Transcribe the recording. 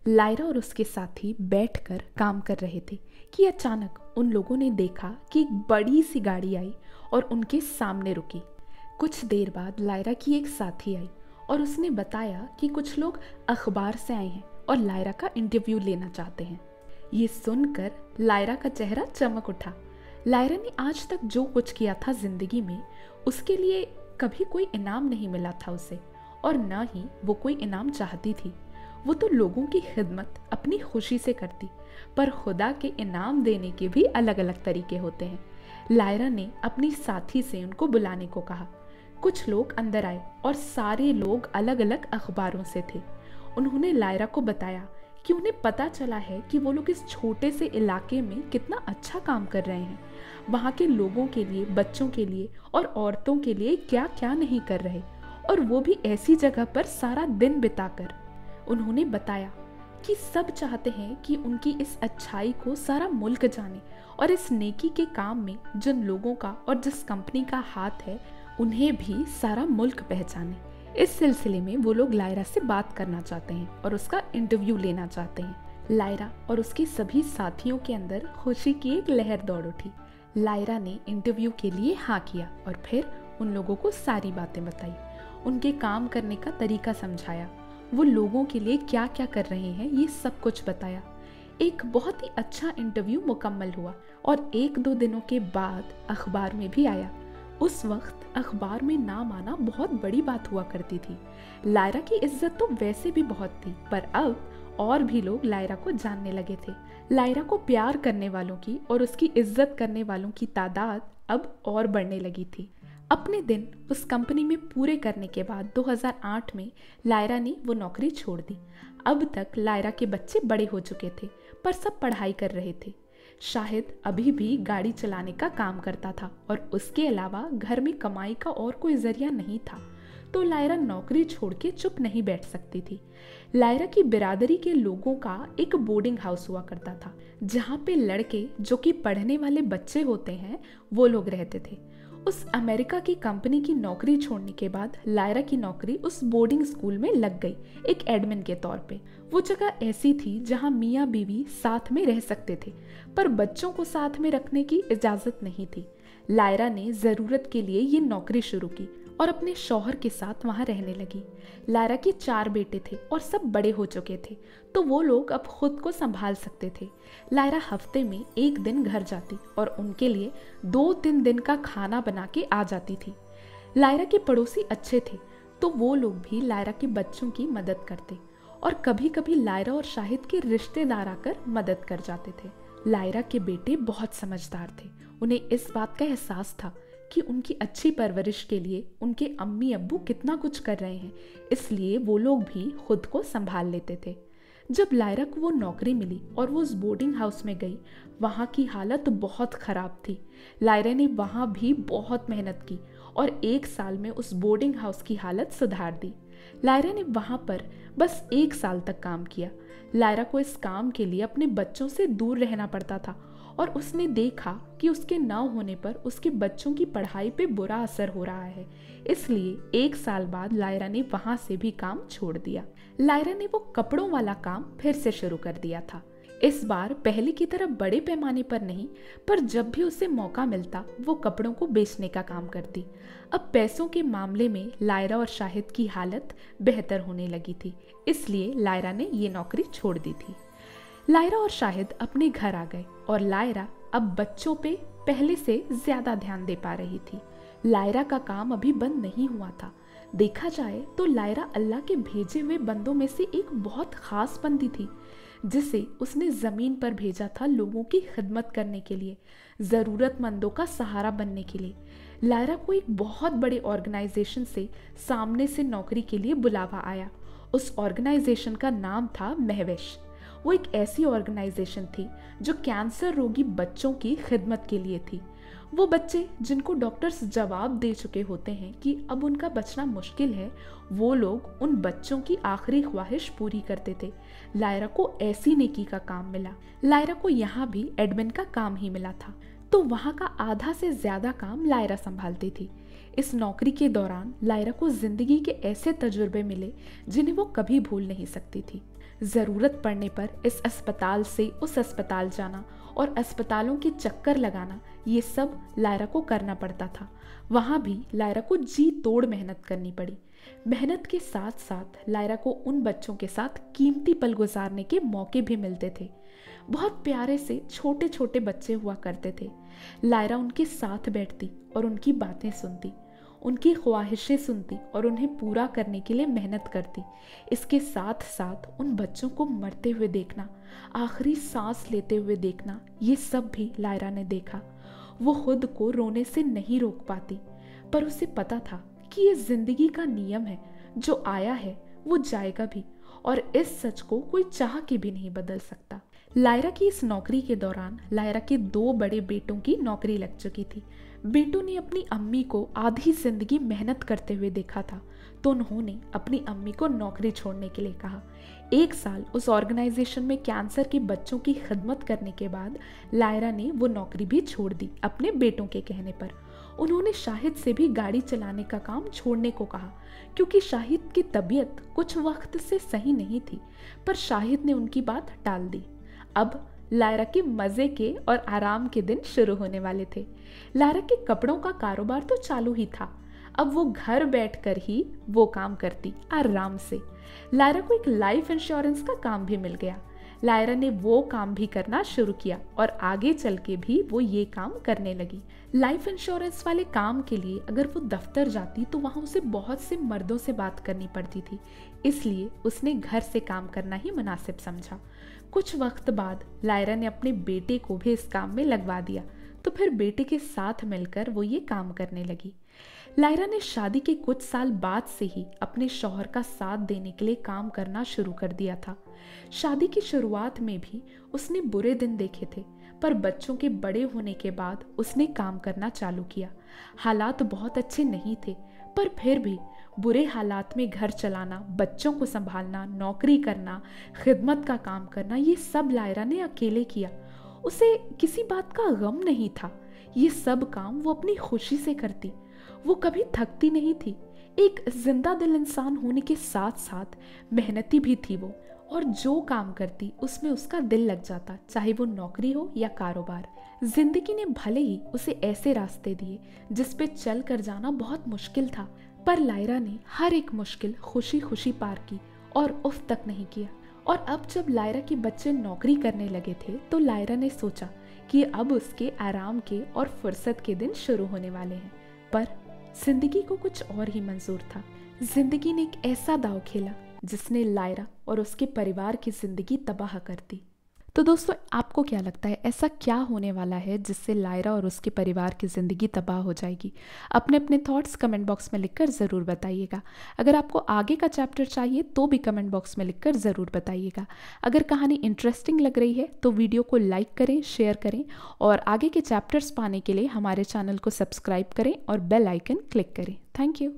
Lyra और उसके साथी बैठकर काम कर रहे थे कि अचानक उन लोगों ने देखा कि एक बड़ी सी गाड़ी आई और उनके सामने रुकी। कुछ देर बाद लायरा की एक साथी आई और उसने बताया कि कुछ लोग अखबार से आए हैं और लायरा का इंटरव्यू लेना चाहते हैं। ये सुनकर लायरा का चेहरा चमक उठा। लायरा ने आज तक जो कुछ किया था जिंदगी में, उसके लिए कभी कोई इनाम नहीं मिला था उसे, और न ही वो कोई इनाम चाहती थी। वो तो लोगों की खिदमत अपनी खुशी से करती, पर खुदा के इनाम देने के भी अलग अलग तरीके होते हैं। लायरा ने अपनी साथी से उनको बुलाने को कहा। कुछ लोग अंदर आए और सारे लोग अलग अलग अखबारों से थे। उन्होंने लायरा को बताया कि उन्हें पता चला है कि वो लोग इस छोटे से इलाके में कितना अच्छा काम कर रहे हैं। वहाँ के लोगों के लिए, बच्चों के लिए और औरतों के लिए क्या क्या नहीं कर रहे, और वो भी ऐसी जगह पर सारा दिन बिताकर। उन्होंने बताया कि सब चाहते हैं कि उनकी इस अच्छाई को सारा मुल्क जाने, और इस नेकी के काम में जिन लोगों का और जिस कंपनी का हाथ है उन्हें भी सारा मुल्क पहचाने। इस सिलसिले में वो लोग लायरा से बात करना चाहते हैं और उसका इंटरव्यू लेना चाहते हैं। लायरा और उसके सभी साथियों के अंदर खुशी की एक लहर दौड़ उठी। लायरा ने इंटरव्यू के लिए हाँ किया और फिर उन लोगों को सारी बातें बताई, उनके काम करने का तरीका समझाया, वो लोगों के लिए क्या क्या कर रहे हैं ये सब कुछ बताया। एक बहुत ही अच्छा इंटरव्यू मुकम्मल हुआ और 1-2 दिनों के बाद अखबार में भी आया। उस वक्त अखबार में नाम आना बहुत बड़ी बात हुआ करती थी। लायरा की इज्जत तो वैसे भी बहुत थी, पर अब और भी लोग लायरा को जानने लगे थे। लायरा को प्यार करने वालों की और उसकी इज्जत करने वालों की तादाद अब और बढ़ने लगी थी। अपने दिन उस कंपनी में पूरे करने के बाद 2008 में लायरा ने वो नौकरी छोड़ दी। अब तक लायरा के बच्चे बड़े हो चुके थे, पर सब पढ़ाई कर रहे थे। शाहिद अभी भी गाड़ी चलाने का काम करता था और उसके अलावा घर में कमाई का और कोई जरिया नहीं था, तो लायरा नौकरी छोड़ के चुप नहीं बैठ सकती थी। लायरा की बिरादरी के लोगों का एक बोर्डिंग हाउस हुआ करता था, जहाँ पे लड़के जो कि पढ़ने वाले बच्चे होते हैं वो लोग रहते थे। उस अमेरिका की कंपनी की नौकरी छोड़ने के बाद लायरा की नौकरी उस बोर्डिंग स्कूल में लग गई, एक एडमिन के तौर पे। वो जगह ऐसी थी जहां मियाँ बीवी साथ में रह सकते थे, पर बच्चों को साथ में रखने की इजाजत नहीं थी। लायरा ने जरूरत के लिए ये नौकरी शुरू की और अपने शौहर के साथ वहां रहने लगी। लायरा के 4 बेटे थे और सब बड़े हो चुके थे, तो वो लोग अब खुद को संभाल सकते थे। लायरा हफ्ते में 1 दिन घर जाती और उनके लिए 2-3 दिन का खाना बना के आ जाती थी। लायरा के पड़ोसी अच्छे थे, तो वो लोग भी लायरा के बच्चों की मदद करते और कभी कभी लायरा और शाहिद के रिश्तेदार आकर मदद कर जाते थे। लायरा के बेटे बहुत समझदार थे। उन्हें इस बात का एहसास था कि उनकी अच्छी परवरिश के लिए उनके अम्मी अब्बू कितना कुछ कर रहे हैं, इसलिए वो लोग भी खुद को संभाल लेते थे। जब लायरा को वो नौकरी मिली और वो उस बोर्डिंग हाउस में गई, वहाँ की हालत बहुत ख़राब थी। लायरा ने वहाँ भी बहुत मेहनत की और 1 साल में उस बोर्डिंग हाउस की हालत सुधार दी। लायरा ने वहाँ पर बस 1 साल तक काम किया। लायरा को इस काम के लिए अपने बच्चों से दूर रहना पड़ता था और उसने देखा कि उसके न होने पर उसके बच्चों की पढ़ाई पे बुरा असर हो रहा है, इसलिए 1 साल बाद लायरा ने वहाँ से भी काम छोड़ दिया। लायरा ने वो कपड़ों वाला काम फिर से शुरू कर दिया था। इस बार पहले की तरह बड़े पैमाने पर नहीं, पर जब भी उसे मौका मिलता वो कपड़ों को बेचने का काम करती। अब पैसों के मामले में लायरा और शाहिद की हालत बेहतर होने लगी थी, इसलिए लायरा ने ये नौकरी छोड़ दी थी। लायरा और शाहिद अपने घर आ गए और लायरा अब बच्चों पे पहले से ज्यादा ध्यान दे पा रही थी। लायरा का काम अभी बंद नहीं हुआ था। देखा जाए तो लायरा अल्लाह के भेजे हुए बंदों में से एक बहुत खास बंदी थी, जिसे उसने ज़मीन पर भेजा था लोगों की खिदमत करने के लिए, ज़रूरतमंदों का सहारा बनने के लिए। लायरा को एक बहुत बड़े ऑर्गेनाइजेशन से सामने से नौकरी के लिए बुलावा आया। उस ऑर्गेनाइजेशन का नाम था महविश। वो एक ऐसी ऑर्गेनाइजेशन थी जो कैंसर रोगी बच्चों की खिदमत के लिए थी। वो बच्चे जिनको डॉक्टर्स जवाब दे चुके होते हैं कि अब उनका बचना मुश्किल है, वो लोग उन बच्चों की आखिरी ख्वाहिश पूरी करते थे। लायरा को ऐसी नेकी का काम मिला। लायरा को यहाँ भी एडमिन का काम ही मिला था, तो वहाँ का आधा से ज्यादा काम लायरा संभालती थी। इस नौकरी के दौरान लायरा को जिंदगी के ऐसे तजुर्बे मिले जिन्हें वो कभी भूल नहीं सकती थी। ज़रूरत पड़ने पर इस अस्पताल से उस अस्पताल जाना और अस्पतालों के चक्कर लगाना, ये सब लायरा को करना पड़ता था। वहाँ भी लायरा को जी तोड़ मेहनत करनी पड़ी। मेहनत के साथ साथ लायरा को उन बच्चों के साथ कीमती पल गुजारने के मौके भी मिलते थे। बहुत प्यारे से छोटे छोटे बच्चे हुआ करते थे। लायरा उनके साथ बैठती और उनकी बातें सुनती, उनकी ख्वाहिशें सुनती और उन्हें पूरा करने के लिए मेहनत करती। इसके साथ साथ उन बच्चों को मरते हुए देखना, आखिरी सांस लेते हुए देखना, ये सब भी लायरा ने देखा। वो खुद को रोने से नहीं रोक पाती, पर उसे पता था कि ये जिंदगी का नियम है, जो आया है वो जाएगा भी, और इस सच को कोई चाह के भी नहीं बदल सकता। लायरा की इस नौकरी के दौरान लायरा के 2 बड़े बेटों की नौकरी लग चुकी थी। बेटों ने अपनी अम्मी को आधी जिंदगी मेहनत करते हुए देखा था, तो उन्होंने अपनी अम्मी को नौकरी छोड़ने के लिए कहा। 1 साल उस ऑर्गेनाइजेशन में कैंसर के बच्चों की खिदमत करने के बाद लायरा ने वो नौकरी भी छोड़ दी अपने बेटों के कहने पर। उन्होंने शाहिद से भी गाड़ी चलाने का काम छोड़ने को कहा, क्योंकि शाहिद की तबीयत कुछ वक्त से सही नहीं थी, पर शाहिद ने उनकी बात टाल दी। अब लायरा के मज़े के और आराम के दिन शुरू होने वाले थे। लायरा के कपड़ों का कारोबार तो चालू ही था। अब वो घर बैठकर ही वो काम करती आराम से। लायरा को एक लाइफ इंश्योरेंस का काम भी मिल गया। लायरा ने वो काम भी करना शुरू किया और आगे चल के भी वो ये काम करने लगी। लाइफ इंश्योरेंस वाले काम के लिए अगर वो दफ्तर जाती तो वहाँ उसे बहुत से मर्दों से बात करनी पड़ती थी, इसलिए उसने घर से काम करना ही मुनासिब समझा। कुछ वक्त बाद लायरा ने अपने बेटे को भी इस काम में लगवा दिया, तो फिर बेटे के साथ मिलकर वो ये काम करने लगी। लायरा ने शादी के कुछ साल बाद से ही अपने शौहर का साथ देने के लिए काम करना शुरू कर दिया था। शादी की शुरुआत में भी उसने बुरे दिन देखे थे, पर बच्चों के बड़े होने के बाद उसने काम करना चालू किया। हालात बहुत अच्छे नहीं थे, पर फिर भी बुरे हालात में घर चलाना, बच्चों को संभालना, नौकरी करना, खिदमत का काम करना, ये सब लायरा ने अकेले किया। उसे किसी बात का गम नहीं था। ये सब काम वो अपनी खुशी से करती। वो कभी थकती नहीं थी। एक जिंदा दिल इंसान होने के साथ साथ मेहनती भी थी वो, और जो काम करती उसमें उसका दिल लग जाता, चाहे वो नौकरी हो या कारोबार। जिंदगी ने भले ही उसे ऐसे रास्ते दिए जिस पे चल कर जाना बहुत मुश्किल था, पर लायरा ने हर एक मुश्किल खुशी खुशी पार की और उफ तक नहीं किया। और अब जब लायरा के बच्चे नौकरी करने लगे थे तो लायरा ने सोचा कि अब उसके आराम के और फुर्सत के दिन शुरू होने वाले हैं। पर जिंदगी को कुछ और ही मंजूर था। जिंदगी ने एक ऐसा दांव खेला जिसने लायरा और उसके परिवार की जिंदगी तबाह कर दी। तो दोस्तों, आपको क्या लगता है ऐसा क्या होने वाला है जिससे लायरा और उसके परिवार की ज़िंदगी तबाह हो जाएगी? अपने अपने थॉट्स कमेंट बॉक्स में लिखकर ज़रूर बताइएगा। अगर आपको आगे का चैप्टर चाहिए तो भी कमेंट बॉक्स में लिखकर ज़रूर बताइएगा। अगर कहानी इंटरेस्टिंग लग रही है तो वीडियो को लाइक करें, शेयर करें, और आगे के चैप्टर्स पाने के लिए हमारे चैनल को सब्सक्राइब करें और बेल आइकन क्लिक करें। Thank you.